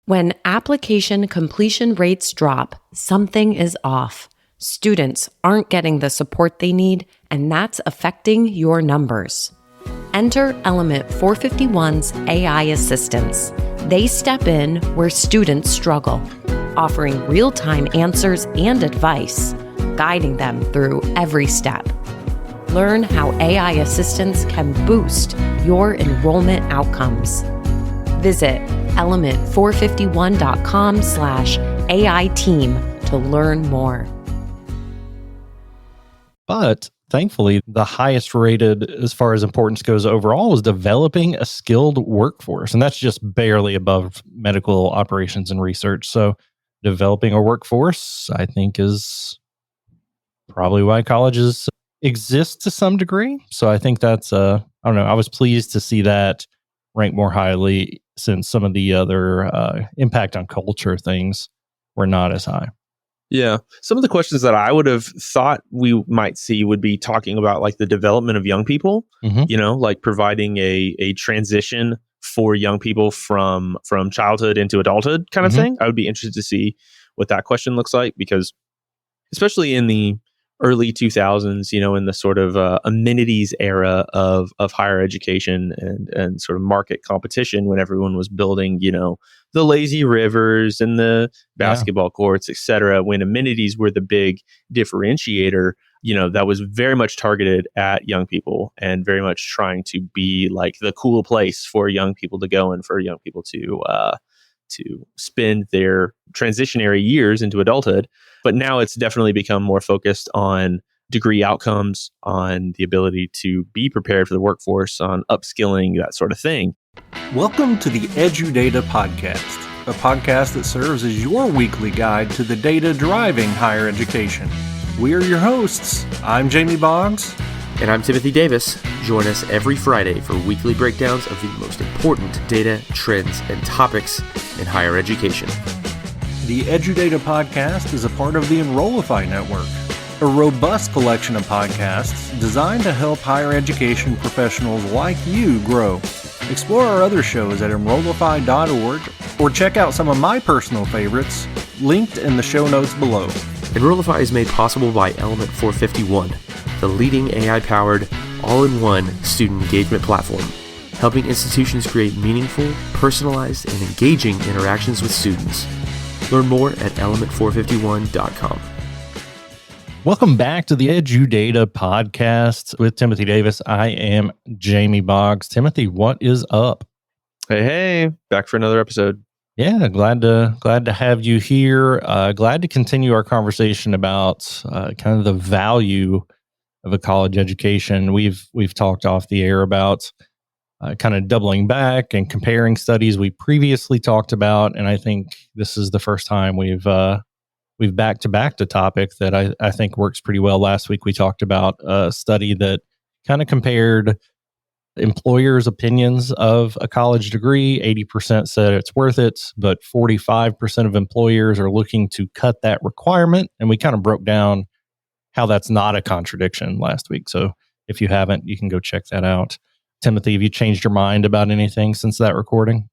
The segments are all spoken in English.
When application completion rates drop, something is off. Students aren't getting the support they need, and that's affecting your numbers. Enter Element 451's AI assistants. They step in where students struggle, offering real-time answers and advice, guiding them through every step. Learn how AI assistants can boost your enrollment outcomes. Visit element451.com/AI team to learn more. But thankfully, the highest rated as far as importance goes overall is developing a skilled workforce. And that's just barely above medical operations and research. So developing a workforce, I think, is probably why colleges exist to some degree. So I think that's, I don't know, I was pleased to see that rank more highly since some of the other impact on culture things were not as high. Yeah. Some of the questions that I would have thought we might see would be talking about like the development of young people, like providing a transition for young people from childhood into adulthood kind of thing. I would be interested to see what that question looks like, because especially in the early 2000s, in the sort of amenities era of higher education and sort of market competition, when everyone was building, the lazy rivers and the basketball courts, et cetera, when amenities were the big differentiator, that was very much targeted at young people and very much trying to be like the cool place for young people to go and for young people to spend their transitionary years into adulthood. But now it's definitely become more focused on degree outcomes, on the ability to be prepared for the workforce, on upskilling, that sort of thing. Welcome to the EduData Podcast, a podcast that serves as your weekly guide to the data driving higher education. We are your hosts. I'm Jamie Boggs. And I'm Timothy Davis. Join us every Friday for weekly breakdowns of the most important data, trends, and topics in higher education. The EduData Podcast is a part of the Enrollify Network, a robust collection of podcasts designed to help higher education professionals like you grow. Explore our other shows at enrollify.org or check out some of my personal favorites linked in the show notes below. Enrollify is made possible by Element 451, the leading AI-powered, all-in-one student engagement platform, helping institutions create meaningful, personalized, and engaging interactions with students. Learn more at element451.com. Welcome back to the EduData Podcast with Timothy Davis. I am Jamie Boggs. Timothy, what is up? Hey, back for another episode. Yeah, glad to have you here. Glad to continue our conversation about kind of the value of a college education. We've talked off the air about kind of doubling back and comparing studies we previously talked about, and I think this is the first time we've back to back a topic that I think works pretty well. Last week we talked about a study that kind of compared employers' opinions of a college degree. 80% said it's worth it, but 45% of employers are looking to cut that requirement, and we kind of broke down how that's not a contradiction last week. So if you haven't, you can go check that out. Timothy, have you changed your mind about anything since that recording?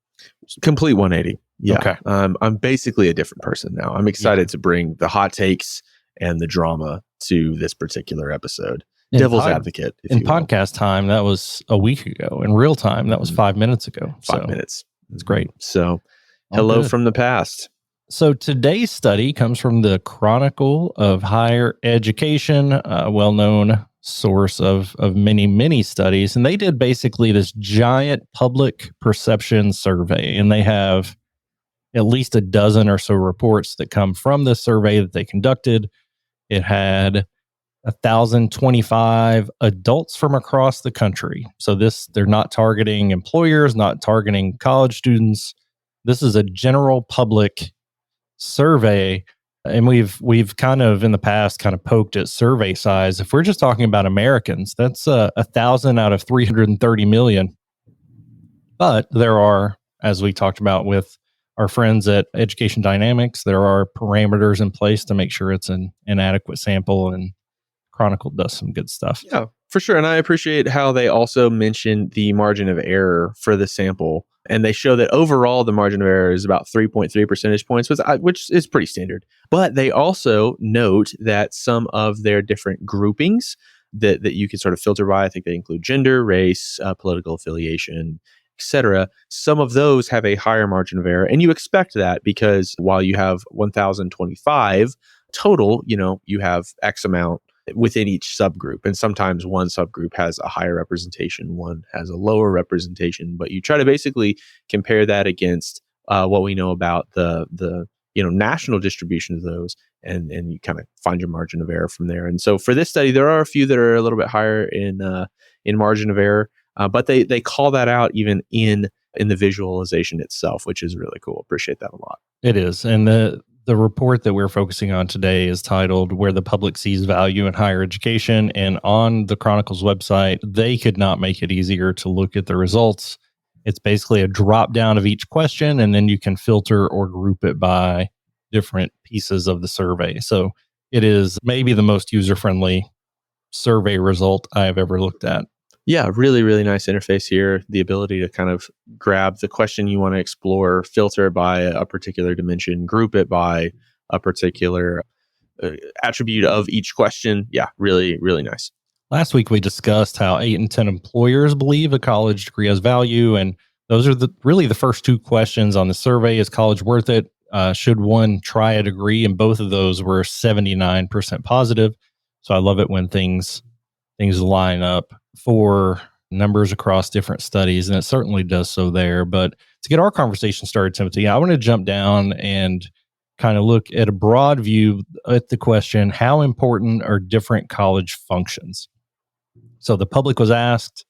Complete 180. Yeah. Okay. I'm basically a different person now. I'm excited to bring the hot takes and the drama to this particular episode. Devil's advocate. In podcast time, that was a week ago. In real time, that was 5 minutes ago. 5 minutes. That's great. So hello from the past. So today's study comes from the Chronicle of Higher Education, a well-known source of many studies. And they did basically this giant public perception survey. And they have at least a dozen or so reports that come from this survey that they conducted. It had 1,025 adults from across the country. So they're not targeting employers, not targeting college students. This is a general public survey. And we've kind of in the past kind of poked at survey size. If we're just talking about Americans, that's 1,000 out of 330 million. But there are, as we talked about with our friends at Education Dynamics, there are parameters in place to make sure it's an adequate sample, and Chronicle does some good stuff. Yeah. For sure. And I appreciate how they also mention the margin of error for the sample. And they show that overall the margin of error is about 3.3 percentage points, which is pretty standard. But they also note that some of their different groupings that you can sort of filter by, I think they include gender, race, political affiliation, etc. Some of those have a higher margin of error. And you expect that because while you have 1,025 total, you have X amount within each subgroup. And sometimes one subgroup has a higher representation, one has a lower representation, but you try to basically compare that against what we know about the national distribution of those, and you kind of find your margin of error from there. And so for this study, there are a few that are a little bit higher in margin of error, but they call that out even in the visualization itself, which is really cool. Appreciate that a lot. It is. And the report that we're focusing on today is titled Where the Public Sees Value in Higher Education. And on the Chronicle's website, they could not make it easier to look at the results. It's basically a drop down of each question, and then you can filter or group it by different pieces of the survey. So it is maybe the most user-friendly survey result I have ever looked at. Yeah, really, really nice interface here. The ability to kind of grab the question you want to explore, filter by a particular dimension, group it by a particular attribute of each question. Yeah, really, really nice. Last week, we discussed how 8 in 10 employers believe a college degree has value. And those are really the first two questions on the survey. Is college worth it? Should one try a degree? And both of those were 79% positive. So I love it when things line up for numbers across different studies, and it certainly does so there. But to get our conversation started, Timothy, I want to jump down and kind of look at a broad view at the question, how important are different college functions? So the public was asked,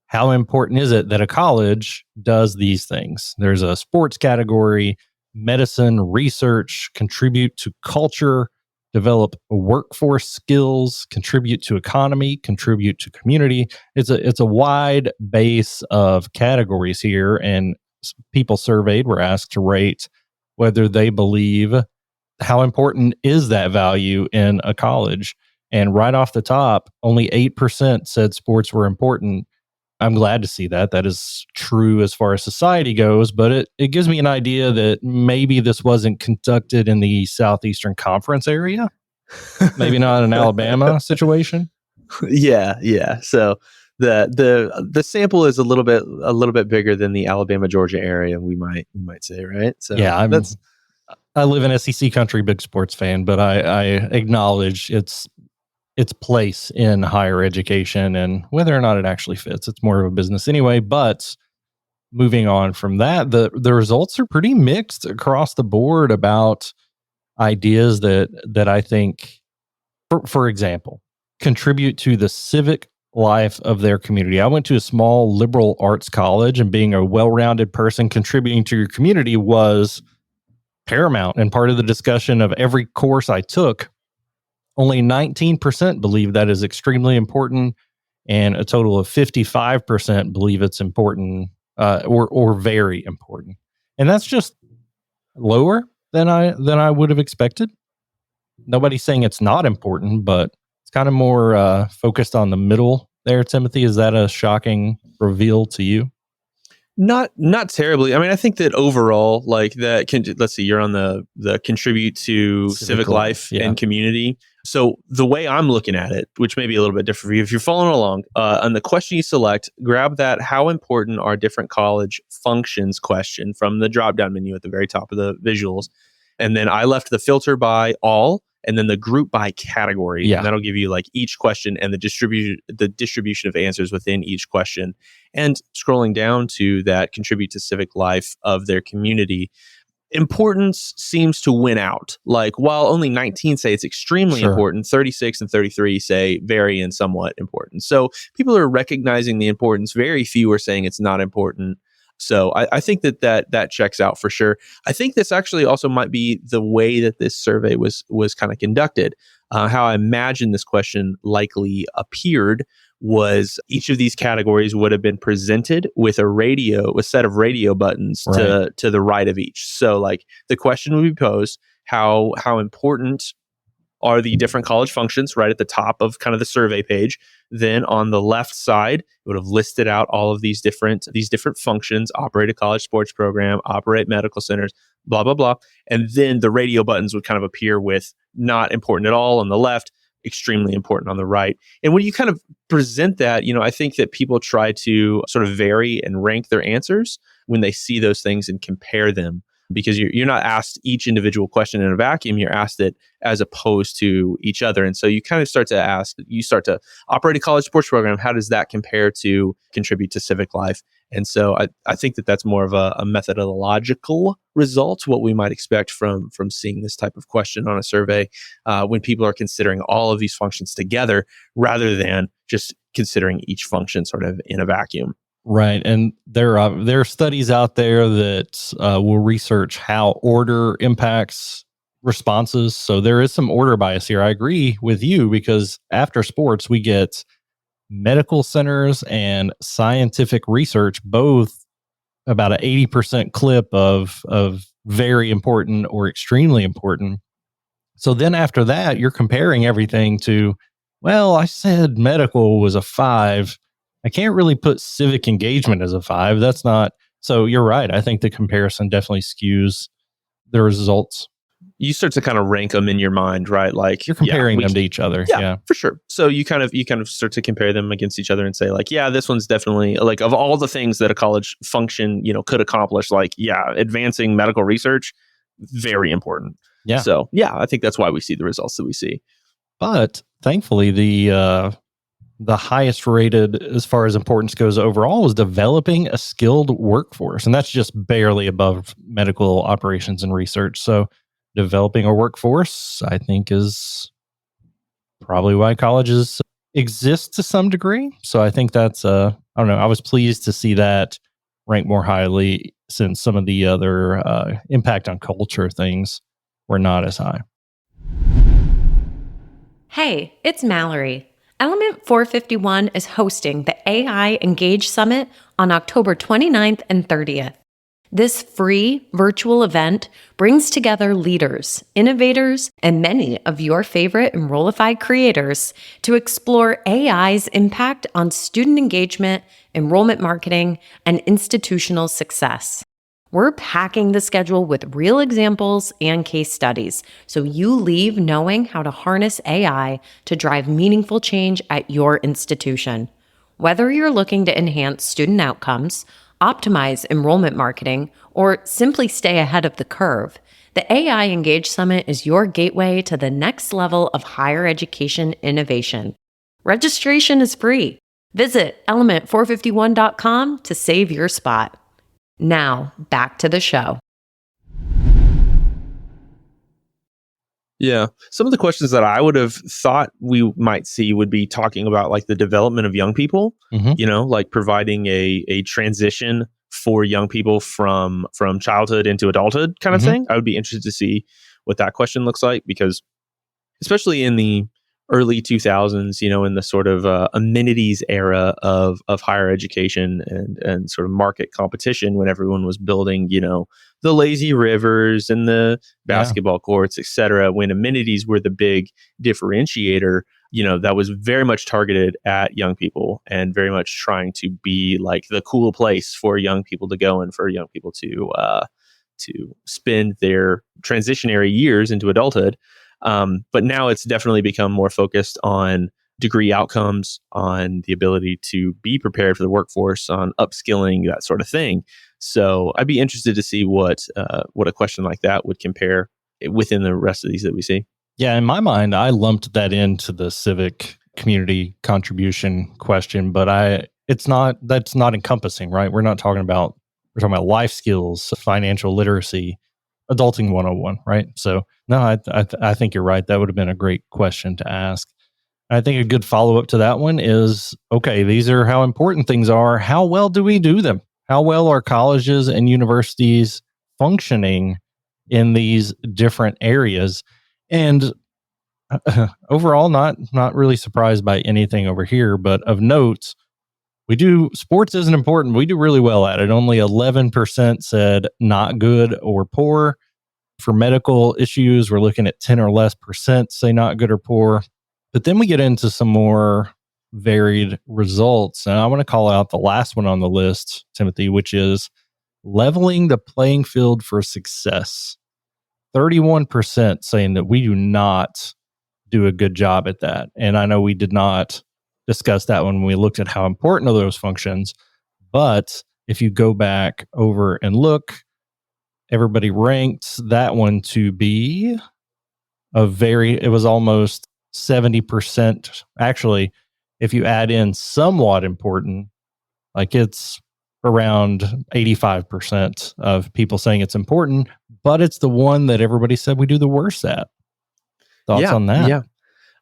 how important is it that a college does these things? There's a sports category, medicine, research, contribute to culture, develop workforce skills, contribute to economy, contribute to community. It's a wide base of categories here, and people surveyed were asked to rate whether they believe how important is that value in a college. And right off the top, only 8% said sports were important. I'm glad to see that. That is true as far as society goes, but it gives me an idea that maybe this wasn't conducted in the Southeastern Conference area. Maybe not an Alabama situation. Yeah. So the sample is a little bit bigger than the Alabama Georgia area, we might say, right? So yeah, I live in SEC country, big sports fan, but I acknowledge its place in higher education and whether or not it actually fits. It's more of a business anyway. But moving on from that, the results are pretty mixed across the board about ideas that I think, for example, contribute to the civic life of their community. I went to a small liberal arts college, and being a well-rounded person contributing to your community was paramount and part of the discussion of every course I took. Only 19% believe that is extremely important, and a total of 55% believe it's important or very important. And that's just lower than I would have expected. Nobody's saying it's not important, but it's kind of more focused on the middle there, Timothy. Is that a shocking reveal to you? Not terribly. I mean, I think that overall, like that, let's see, you're on the contribute to civic life and community. So the way I'm looking at it, which may be a little bit different for you, if you're following along, on the question you select, grab that how important are different college functions question from the drop-down menu at the very top of the visuals. And then I left the filter by all, and then the group by category. Yeah. And that'll give you like each question and the distribution of answers within each question. And scrolling down to that contribute to civic life of their community, importance seems to win out. Like while only 19 say it's extremely important, 36 and 33 say very and somewhat important. So people are recognizing the importance. Very few are saying it's not important. So I think that checks out for sure. I think this actually also might be the way that this survey was kind of conducted. How I imagine this question likely appeared was each of these categories would have been presented with a set of radio buttons to the right of each. So like the question would be posed, how important are the different college functions right at the top of kind of the survey page. Then on the left side, it would have listed out all of these different functions: operate a college sports program, operate medical centers, blah, blah, blah. And then the radio buttons would kind of appear with not important at all on the left, extremely important on the right. And when you kind of present that, I think that people try to sort of vary and rank their answers when they see those things and compare them, because you're not asked each individual question in a vacuum. You're asked it as opposed to each other. And so you kind of start to operate a college sports program. How does that compare to contribute to civic life? And so I think that that's more of a methodological result, what we might expect from seeing this type of question on a survey when people are considering all of these functions together rather than just considering each function sort of in a vacuum. Right. And there are studies out there that will research how order impacts responses. So there is some order bias here. I agree with you, because after sports, we get medical centers and scientific research, both about an 80% clip of very important or extremely important. So then after that, you're comparing everything to, well, I said medical was a 5. I can't really put civic engagement as a 5. That's not. So you're right. I think the comparison definitely skews the results. You start to kind of rank them in your mind, right? Like you're comparing them to each other. Yeah, for sure. So you kind of start to compare them against each other and say, like, yeah, this one's definitely, like, of all the things that a college function, could accomplish, like, yeah, advancing medical research, very important. Yeah. So yeah, I think that's why we see the results that we see. But thankfully, the highest rated as far as importance goes overall is developing a skilled workforce. And that's just barely above medical operations and research. So developing a workforce, I think, is probably why colleges exist to some degree. So I think that's, I don't know, I was pleased to see that ranked more highly, since some of the other impact on culture things were not as high. Hey, it's Mallory. Element 451 is hosting the AI Engage Summit on October 29th and 30th. This free virtual event brings together leaders, innovators, and many of your favorite Enrollify creators to explore AI's impact on student engagement, enrollment marketing, and institutional success. We're packing the schedule with real examples and case studies, so you leave knowing how to harness AI to drive meaningful change at your institution. Whether you're looking to enhance student outcomes, optimize enrollment marketing, or simply stay ahead of the curve, the AI Engage Summit is your gateway to the next level of higher education innovation. Registration is free. Visit element451.com to save your spot. Now, back to the show. Yeah. Some of the questions that I would have thought we might see would be talking about, like, the development of young people, like providing a transition for young people from childhood into adulthood kind of thing. I would be interested to see what that question looks like, because especially in the early 2000s, in the sort of amenities era of higher education and sort of market competition, when everyone was building, the lazy rivers and the basketball courts, et cetera, when amenities were the big differentiator, that was very much targeted at young people and very much trying to be like the cool place for young people to go and for young people to spend their transitionary years into adulthood. But now it's definitely become more focused on degree outcomes, on the ability to be prepared for the workforce, on upskilling, that sort of thing. So I'd be interested to see what a question like that would compare within the rest of these that we see. Yeah, in my mind, I lumped that into the civic community contribution question, but that's not encompassing, right? We're talking about life skills, financial literacy, adulting 101, right? So no, I think you're right. That would have been a great question to ask. I think a good follow-up to that one is, okay, these are how important things are. How well do we do them? How well are colleges and universities functioning in these different areas? And overall, not really surprised by anything over here, but of note, sports isn't important. We do really well at it. Only 11% said not good or poor. For medical issues, we're looking at 10 or less percent say not good or poor. But then we get into some more varied results. And I want to call out the last one on the list, Timothy, which is leveling the playing field for success. 31% saying that we do not do a good job at that. And I know we did not discuss that when we looked at how important are those functions. But if you go back over and look, everybody ranked that one to be it was almost 70%. Actually, if you add in somewhat important, like it's around 85% of people saying it's important, but it's the one that everybody said we do the worst at. Thoughts on that? Yeah.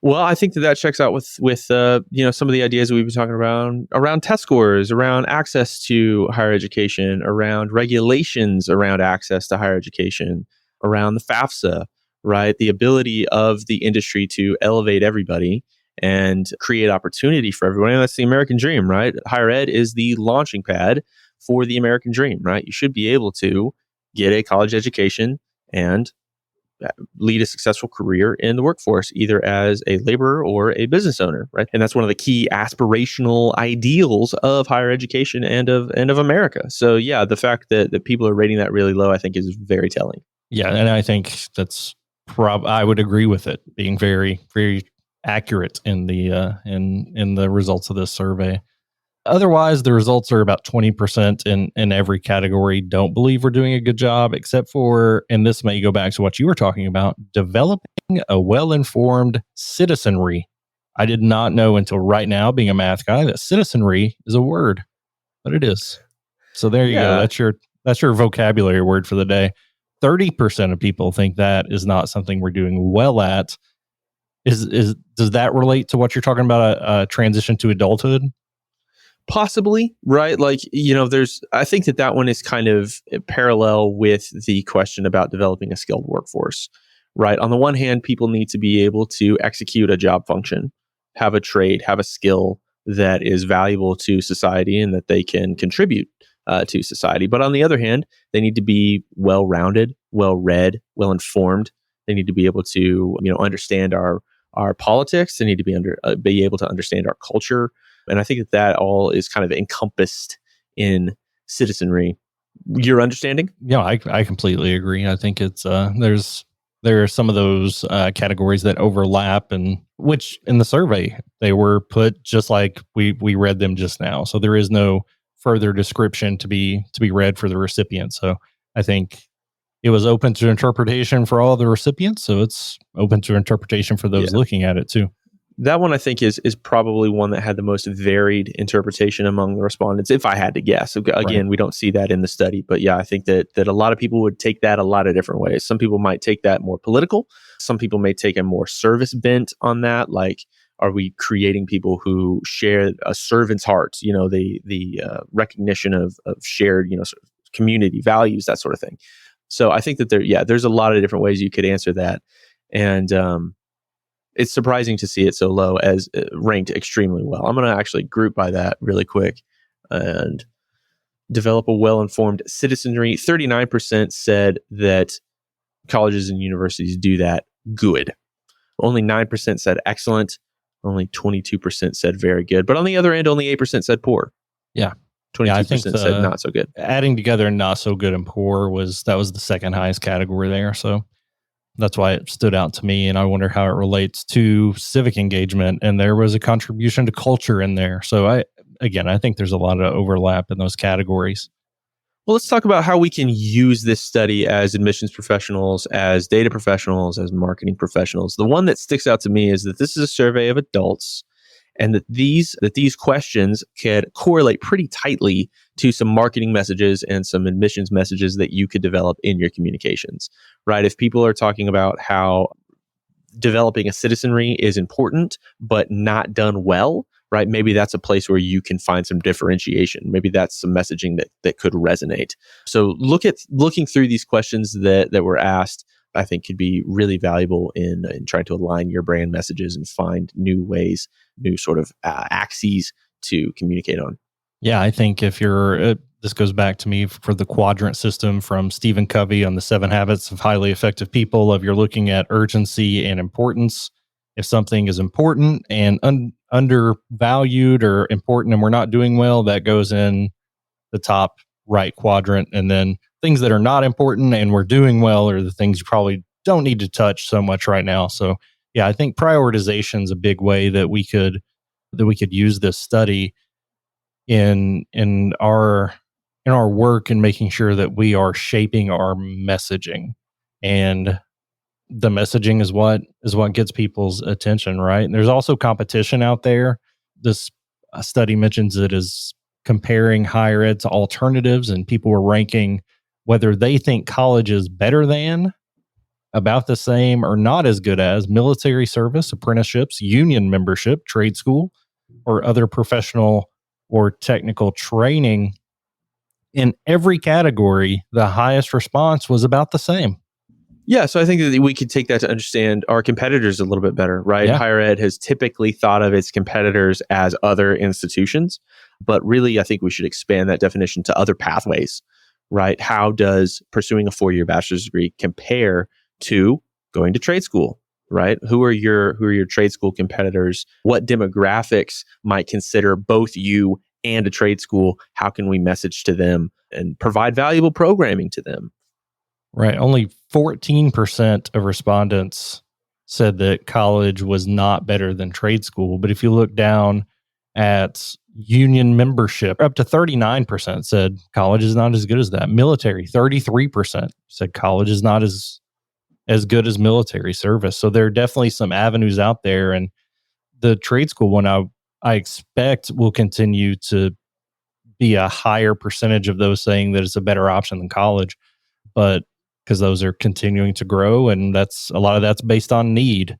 Well, I think that checks out with some of the ideas that we've been talking around test scores, around access to higher education, around regulations around access to higher education, around the FAFSA, right? The ability of the industry to elevate everybody and create opportunity for everyone. And that's the American dream, right? Higher ed is the launching pad for the American dream, right? You should be able to get a college education and lead a successful career in the workforce, either as a laborer or a business owner, right? And that's one of the key aspirational ideals of higher education and of America. So yeah, the fact that people are rating that really low, I think, is very telling. Yeah, and I think that's I would agree with it being very, very accurate in the in the results of this survey. Otherwise, the results are about 20% in every category don't believe we're doing a good job, except for, and this may go back to what you were talking about, developing a well-informed citizenry. I did not know until right now, being a math guy, that citizenry is a word, but it is. So there you go. That's your vocabulary word for the day. 30% of people think that is not something we're doing well at. Does that relate to what you're talking about, a transition to adulthood? Possibly, right? Like, I think that one is kind of parallel with the question about developing a skilled workforce, right? On the one hand, people need to be able to execute a job function, have a trade, have a skill that is valuable to society and that they can contribute to society. But on the other hand, they need to be well-rounded, well-read, well-informed. They need to be able to, understand our politics. They need to be able to understand our culture. And I think that all is kind of encompassed in citizenry. Your understanding? Yeah, I completely agree. I think it's there are some of those categories that overlap, and which in the survey they were put just like we read them just now. So there is no further description to be read for the recipient. So I think it was open to interpretation for all the recipients. So it's open to interpretation for those looking at it too. That one, I think, is probably one that had the most varied interpretation among the respondents, if I had to guess. Again, we don't see that in the study. But yeah, I think that a lot of people would take that a lot of different ways. Some people might take that more political. Some people may take a more service bent on that. Like, are we creating people who share a servant's heart? The recognition of shared, sort of community values, that sort of thing. So I think that there's a lot of different ways you could answer that. And it's surprising to see it so low as ranked extremely well. I'm going to actually group by that really quick and develop a well-informed citizenry. 39% said that colleges and universities do that good. Only 9% said excellent. Only 22% said very good. But on the other end, only 8% said poor. Yeah. 22% said not so good. Adding together not so good and poor was the second highest category there. So that's why it stood out to me. And I wonder how it relates to civic engagement. And there was a contribution to culture in there. So I think there's a lot of overlap in those categories. Well, let's talk about how we can use this study as admissions professionals, as data professionals, as marketing professionals. The one that sticks out to me is that this is a survey of adults, and that these questions can correlate pretty tightly to some marketing messages and some admissions messages that you could develop in your communications, right? If people are talking about how developing a citizenry is important, but not done well, right? Maybe that's a place where you can find some differentiation. Maybe that's some messaging that could resonate. So looking through these questions that were asked, I think could be really valuable in trying to align your brand messages and find new ways, new sort of axes to communicate on. Yeah, I think if you're this goes back to me for the quadrant system from Stephen Covey on the 7 Habits of Highly Effective People, of you're looking at urgency and importance. If something is important and undervalued or important and we're not doing well, that goes in the top right quadrant. And then things that are not important and we're doing well are the things you probably don't need to touch so much right now. So yeah, I think prioritization is a big way that we could use this study in our work and making sure that we are shaping our messaging. And the messaging is what gets people's attention, right? And there's also competition out there. This study mentions it as comparing higher ed to alternatives, and people were ranking whether they think college is better than, about the same, or not as good as military service, apprenticeships, union membership, trade school, or other professional or technical training. In every category, the highest response was about the same. Yeah, so I think that we could take that to understand our competitors a little bit better, right? Yeah. Higher ed has typically thought of its competitors as other institutions, but really I think we should expand that definition to other pathways, right? How does pursuing a 4-year bachelor's degree compare to going to trade school, right? Who are your trade school competitors? What demographics might consider both you and a trade school? How can we message to them and provide valuable programming to them? Right. Only 14% of respondents said that college was not better than trade school. But if you look down at union membership, up to 39% said college is not as good as that. Military, 33% said college is not as good as military service. So there are definitely some avenues out there. And the trade school one, I expect will continue to be a higher percentage of those saying that it's a better option than college. But because those are continuing to grow, and a lot of that's based on need.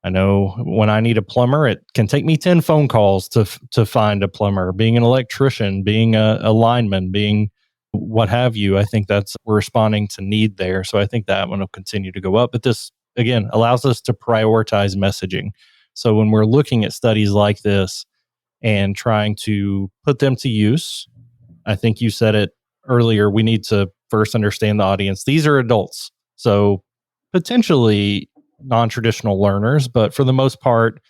I know when I need a plumber, it can take me 10 phone calls to find a plumber. Being an electrician, being a lineman, being what have you. I think we're responding to need there. So I think that one will continue to go up. But this, again, allows us to prioritize messaging. So when we're looking at studies like this and trying to put them to use, I think you said it earlier, we need to first understand the audience. These are adults, so potentially non-traditional learners, but for the most part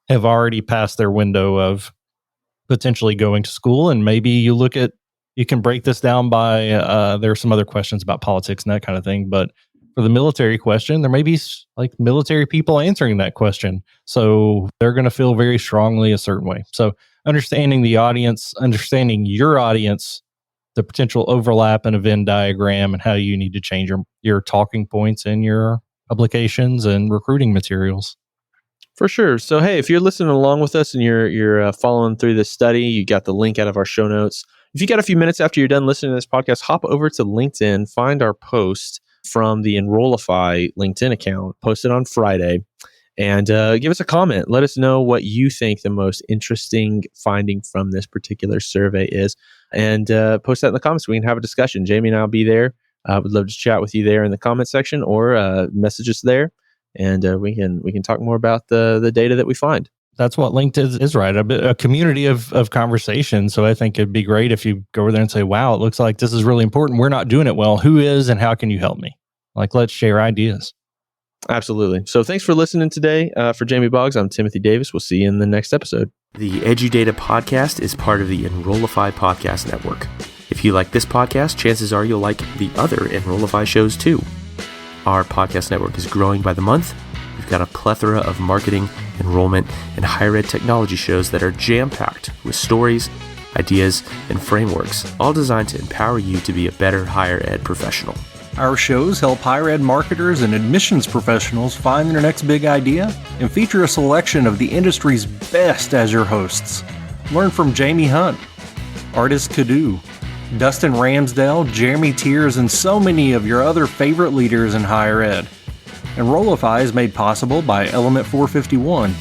have already passed their window of potentially going to school. And maybe you can break this down by, there are some other questions about politics and that kind of thing, but for the military question, there may be like military people answering that question. So they're going to feel very strongly a certain way. So understanding the audience, understanding your audience, the potential overlap in a Venn diagram, and how you need to change your talking points in your publications and recruiting materials. For sure. So, hey, if you're listening along with us and you're following through this study, you got the link out of our show notes. If you got a few minutes after you're done listening to this podcast, hop over to LinkedIn, find our post from the Enrollify LinkedIn account, posted on Friday, and give us a comment. Let us know what you think the most interesting finding from this particular survey is, and post that in the comments. We can have a discussion. Jamie and I'll be there. I would love to chat with you there in the comment section, or message us there, and we can talk more about the data that we find. That's what LinkedIn is, right? A community of conversation. So I think it'd be great if you go over there and say, wow, it looks like this is really important. We're not doing it well. Who is, and how can you help me? Like, let's share ideas. Absolutely. So thanks for listening today. For Jamie Boggs, I'm Timothy Davis. We'll see you in the next episode. The EduData podcast is part of the Enrollify podcast network. If you like this podcast, chances are you'll like the other Enrollify shows too. Our podcast network is growing by the month. We've got a plethora of marketing, enrollment, and higher ed technology shows that are jam-packed with stories, ideas, and frameworks, all designed to empower you to be a better higher ed professional. Our shows help higher ed marketers and admissions professionals find their next big idea and feature a selection of the industry's best as your hosts. Learn from Jamie Hunt, Artis Cadu, Dustin Ramsdale, Jeremy Tiers, and so many of your other favorite leaders in higher ed. Enrollify is made possible by Element 451,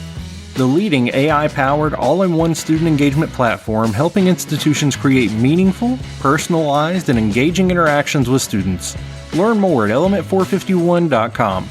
the leading AI-powered all-in-one student engagement platform helping institutions create meaningful, personalized, and engaging interactions with students. Learn more at element451.com.